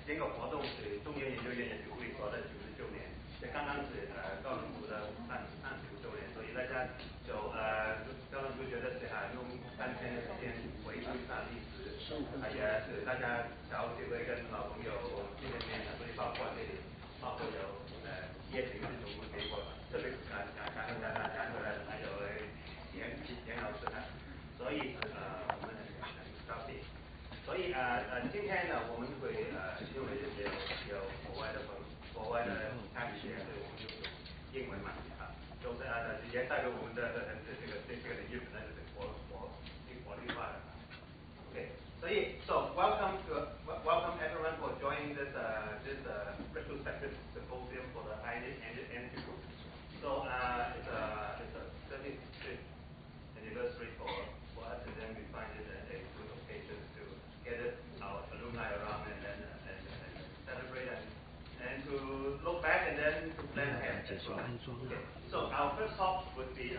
这个活动是中研研究院物理所的99年，这刚刚是高等部的35周年，所以大家高等部觉得是用3天的时间回顾一下历史，也是大家找机会跟老朋友见见面，所以包括这里，包括有叶平是总部给我特别感恩大家赶回来的，还有严老师呢，所以我们很高兴。所以今天呢，我们会因为有国外的参与者，所以我们就用英文嘛就是也代表我们的这个领域可能是国际化的。Okay, so welcome everyone for joining this retrospective symposium for the energy group. So it's a 35th anniversary for us, and then we find it a good occasion to gather our alumni around and celebrate and to look back and then to plan ahead as well. Okay. So our first talk would be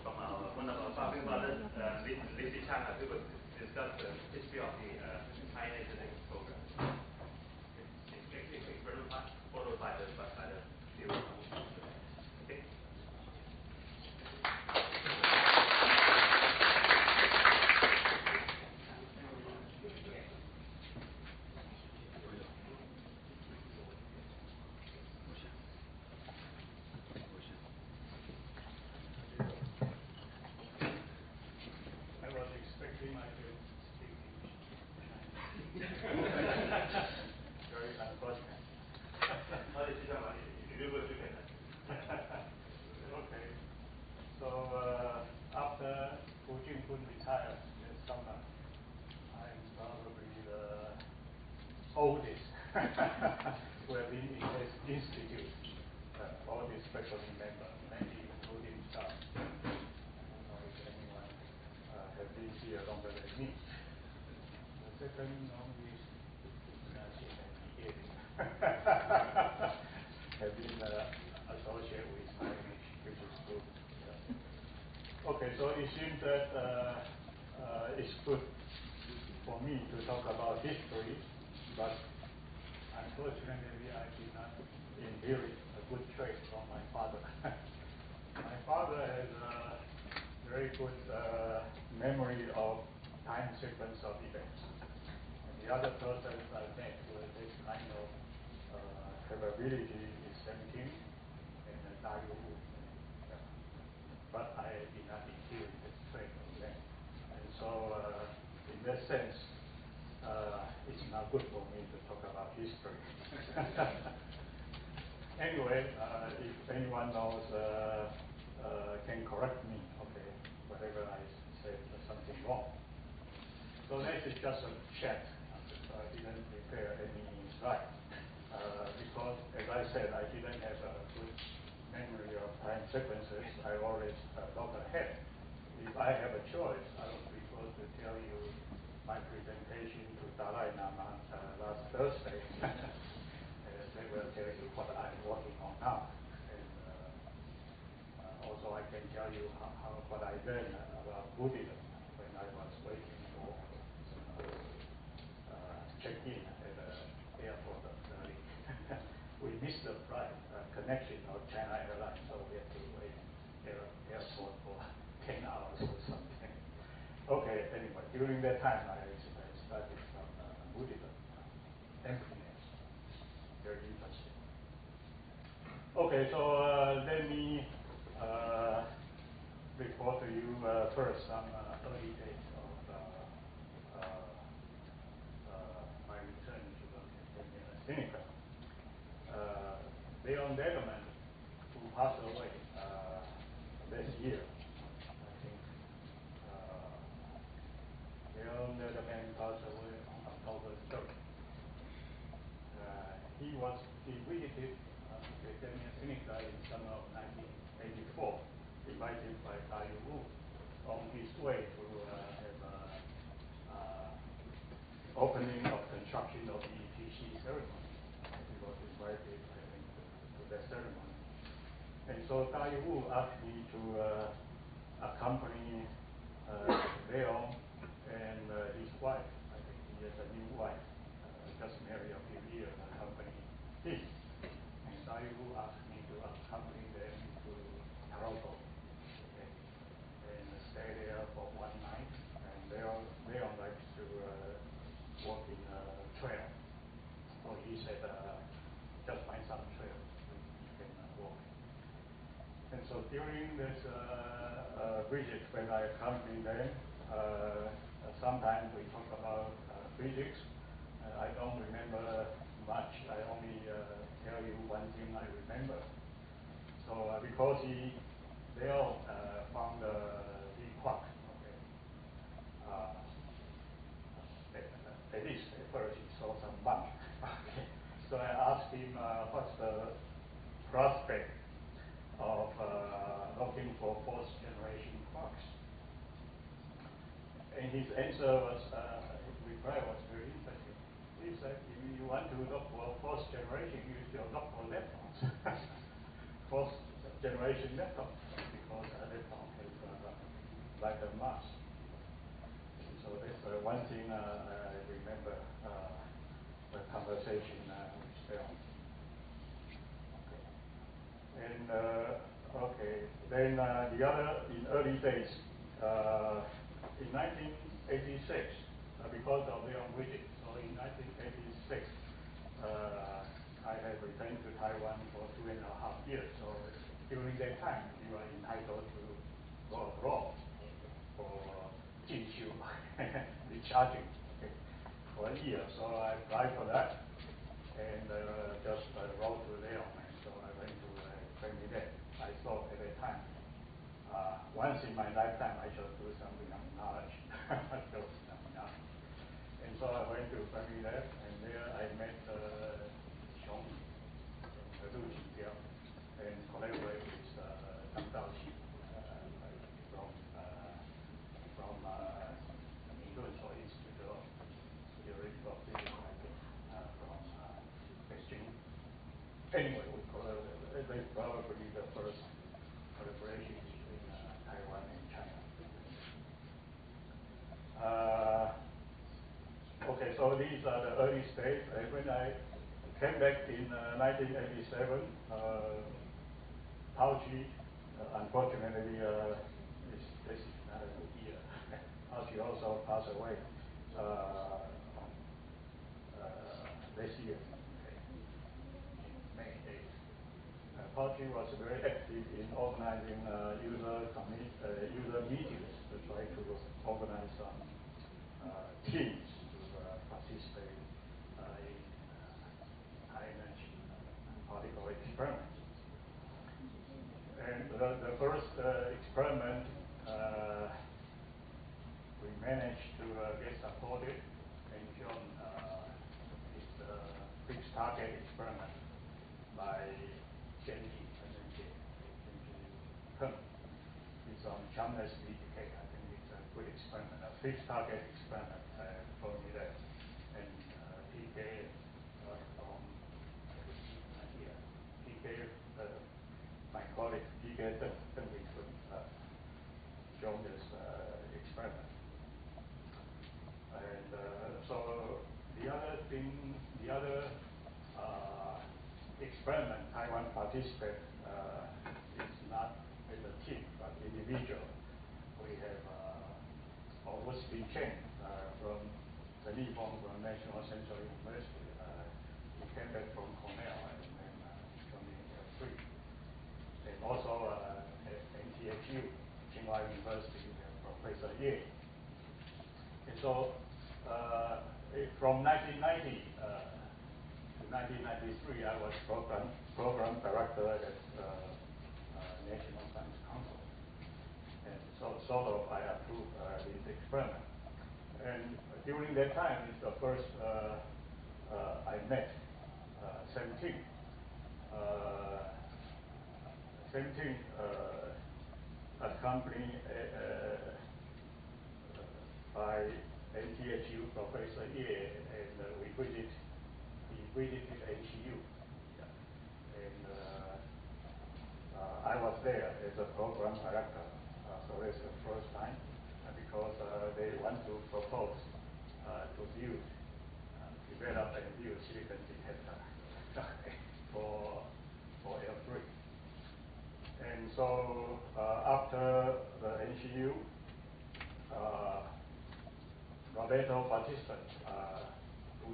from one of our founding fathers, Li世昌, who would discuss the history of the ionizing program. It's followed by the theory. Okay. Oldest who have been in this institute, all these faculty members, maybe including staff. I don't know if anyone has been here longer than me. The second normally have been associated with my previous group. Yeah. Okay, so it seems that it's good for me to talk about history. But unfortunately, I did not inherit a good trait from my father. My father has a very good memory of time sequence of events. And the other persons I met with this kind of capability is Senking and Dayu. But I did not inherit this trait from them. And so, in that sense, it's not good for me to talk about history. Anyway, if anyone knows, can correct me, okay, whatever I said something wrong. So this is just a chat. So I didn't prepare any slide. Because, as I said, I didn't have a good memory of time sequences. I always look ahead. If I have a choice, I would prefer to tell you my presentation to Dalai Lama last Thursday. They will tell you what I'm working on now. And also I can tell you what I learned about Buddhism when I was waiting for check-in at the airport of Delhi. We missed the flight connection of China Airlines, so we had to wait at the airport for 10 hours or something. Okay, anyway, during that time I studied some Buddhism, emptiness, very interesting. Okay, so let me report to you first some early days of my return to Academia Sinica. Leon Degerman, who passed away this year, I think. Leon Degerman passed away on October 3rd. He visited Academia Sinica in summer of 1984, invited by Dayu Wu on his way to have opening of construction of the ETC ceremony. He was invited, I think, to that ceremony. And so Dayu Wu asked me to accompany Leon and wife, I think he has a new wife, just married a few years, accompany him. And Sayu asked me to accompany them to Toronto, okay, and stay there for one night. And Leon likes to walk in trail. So he said, just find some trail you can walk. And so during this visit, when I accompanied them, sometimes we talk about physics. I don't remember much. I only tell you one thing I remember. So because Leo found the quark, okay. At least at first he saw some bump. Okay. So I asked him what's the prospect of looking for fourth generation quarks. And his answer was, his reply was very interesting. He said, if you want to look for fourth generation, you should look for leptons. Fourth generation leptons, because a lepton has like a mass. So that's one thing I remember the conversation with them. Okay. And okay, then the other in early days, in 1986, because of Leon visit, so in 1986, I had returned to Taiwan for 2.5 years. So during that time, you are entitled to go abroad for 进修 recharging, okay, for a year. So I applied for that and just wrote to Leon, and so I went to Trinidad. I thought at that time, once in my lifetime, I should do something on knowledge. And so I went to Trinidad, and there I met Xiong and Lu Jinjiao, and collaborated with Zhang Daoqi from Minlunshuo Institute of Theoretical Physics, I think, from Beijing. Anyway, that's probably the first collaboration between Taiwan and China. Okay, so these are the early stage. When I came back in 1987, Taoqi, unfortunately, this is not a good year. Taoqi also passed away this year, okay, May 8th. Taoqi was very active in organizing user meetings to try to organize some teams to participate in high-energy particle experiments. And the first experiment we managed to get supported and shown is the fixed target experiment by Genji Peng. It's on China's BTK. I think it's a good experiment, a fixed target experiment for me there. And PK from here. PK, my colleague PK Deng Wingkun shown this experiment. And so the other experiment Taiwan participate is not as a team but individual. We have Augustine Chen from the Nipon from National Central University. He came back from Cornell and then joining free. And also at NTHU, Tsinghua University, Professor Ye. And so from 1990 to 1993, I was program director at National Science Council. And so sort of I approved this experiment. And during that time, it's the first I met 17 accompanied by NTHU Professor Ye, and he visited HU. Yeah. And I was there as a program director, so that's the first time, because they want to propose to build, develop and build silicon detector for L3. And so after the NCU, Roberto participant, who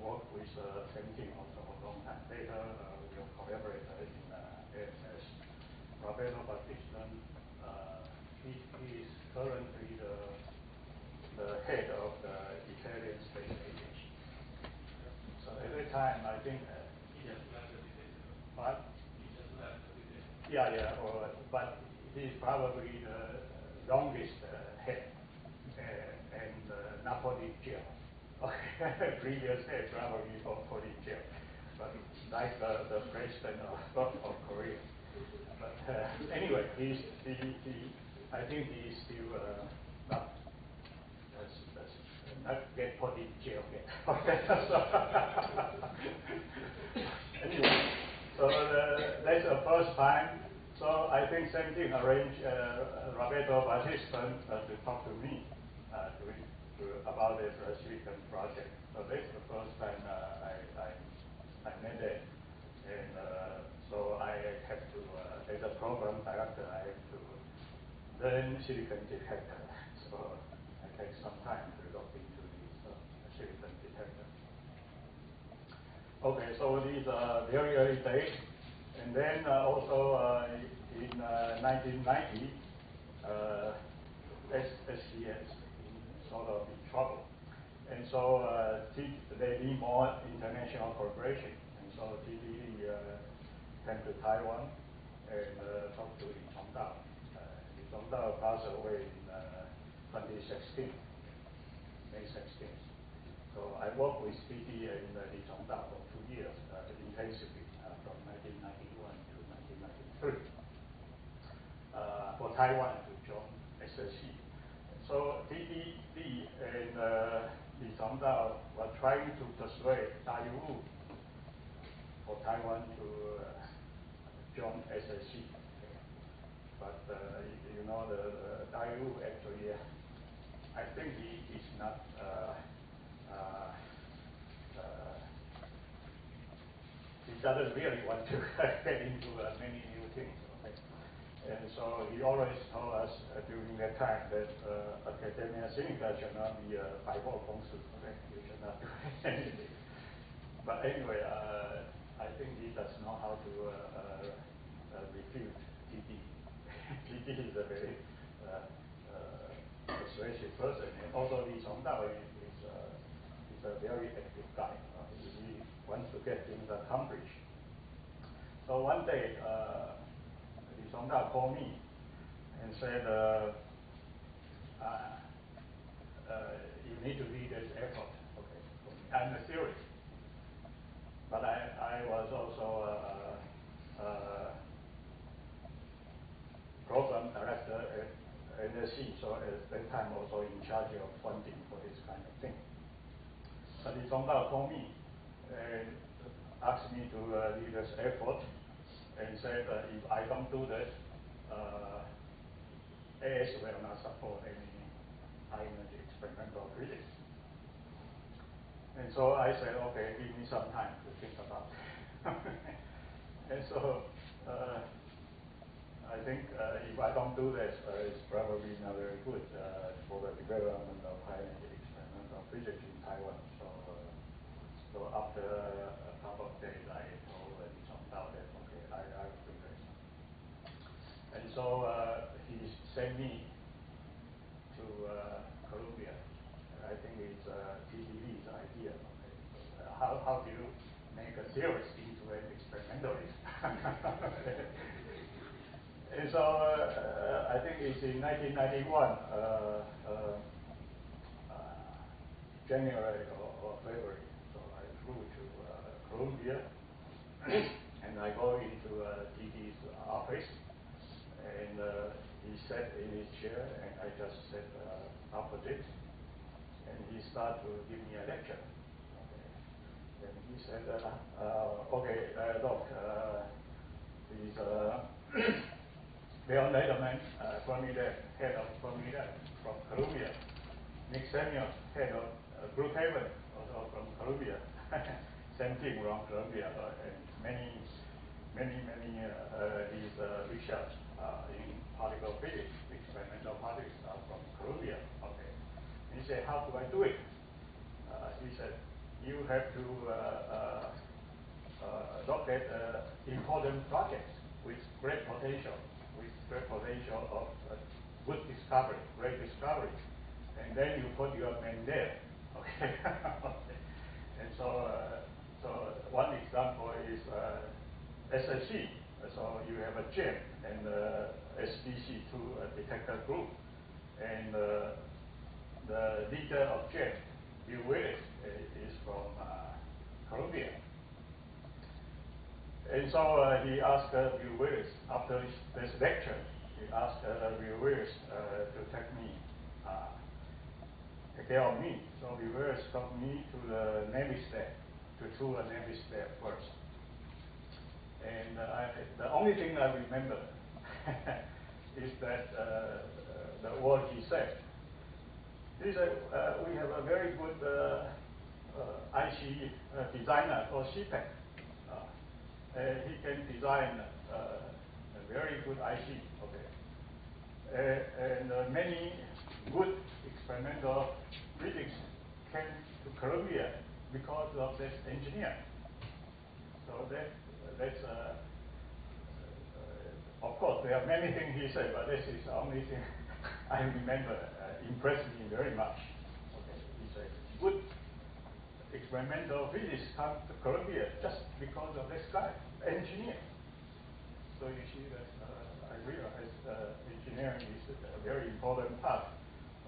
worked with same team also for a long time. Later, we have collaborated in ASS. Roberto participant, he is currently the head of the Italian Space Agency. So at that time, I think. What? Yeah, but he's probably the longest head, and Napoli jail. Okay, previous head probably Napoli jail, but like the president of Korea. But anyway, I think he's still not get put in jail yet. Anyway, so that's the first time. So I think same thing arranged Roberto participant to talk to me about this silicon project. So that's the first time I met it, and so I have to, as a program director, I have to learn silicon detector. So I take some time to look into this silicon detector. Okay, so these are very early days. And then also in 1990, SCS sort of in trouble. And so they need more international cooperation. And so TDE came to Taiwan and talked to Li Chongdao. Li Chongdao passed away in 2016, May 16th. So I worked with TDE and Li Chongdao for 2 years intensively. From 1991 to 1993 for Taiwan to join SSC. So TDD and Li Chongdao were trying to persuade Daewoo for Taiwan to join SSC. But you know, the Daewoo actually, I think he is not. He doesn't really want to get into many new things. Okay? And so he always told us during that time that academia sinica should not be a 百货公司. Okay? You should not do anything. But anyway, I think he does know how to refute TD. TD is a very persuasive person. And also Li Chongdao is a very active guy. He wants to get things accomplished. So one day, Li Chongdao called me and said, you need to lead this effort. Okay, I'm serious. But I was also program director at NSC, so at that time also in charge of funding for this kind of thing. But Li Chongdao called me and asked me to lead this effort and said if I don't do this, AS will not support any high energy experimental physics. And so I said, okay, give me some time to think about it. And so I think if I don't do this, it's probably not very good for the development of high energy experimental physics in Taiwan. So after a couple of days, I told Li Chongdao that, okay, I'll do this. And so he sent me to Columbia. I think it's TDV's idea. Okay. How do you make a theorist into an experimentalist? And so I think it's in 1991, January or February. So I flew to Columbia, and I go into TD's office, and he sat in his chair, and I just sat opposite, and he started to give me a lecture. Okay. And he said, okay, look, he's Leon Lederman, head of Fermi Lab from Columbia. Nick Samuel, head of Brookhaven, also from Columbia. Same thing from Columbia, and many his research in particle physics, experimental physics are from Columbia. Okay. He said, how do I do it? He said, you have to look at important projects with great potential of good discovery, great discovery, and then you put your name there. Okay. Okay. And so one example is SSC. So you have a gem and SDC2 detector group, and the leader of gem, Bill Willis, is from Columbia. And so he asked Bill Willis, after this lecture, he asked Bill Willis to take care of me. So Bill Willis took me to the Navy staff, to a Navy staff first. And the only thing I remember is that the word he said. He said, we have a very good IC designer called CPEC. He can design a very good IC, okay. And many good experimental physics came to Columbia because of this engineer. So that's of course, there are many things he said, but this is the only thing I remember impressed me very much. Okay, he said, good experimental physics come to Columbia just because of this guy, engineer. So you see that I realize engineering is a very important part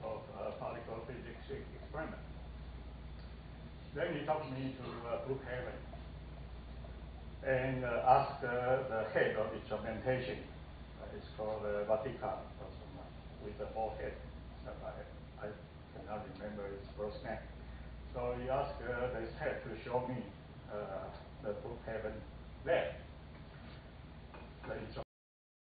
of particle physics experiment. Then he took me to Brookhaven and asked the head of instrumentation. It's called Vatican, with the bald head. I cannot remember his first name. So he asked this head to show me the Brookhaven lab.